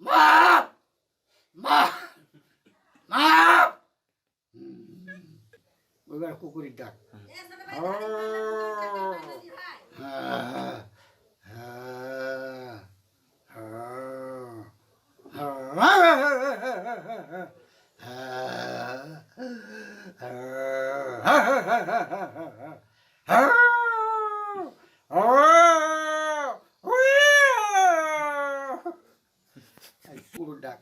মা মা মা এবার কুকুরের ডাক কুকুর ডাক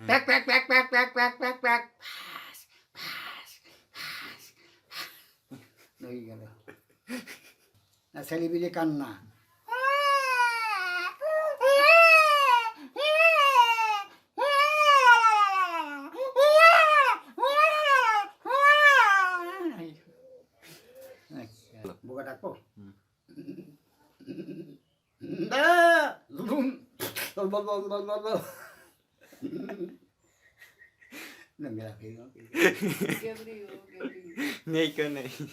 pack pack pack pack pack pack pack pack হয়ে গেল না ছেলেপিলে কান্না বোকা ডাকবো नहीं क्यों नहीं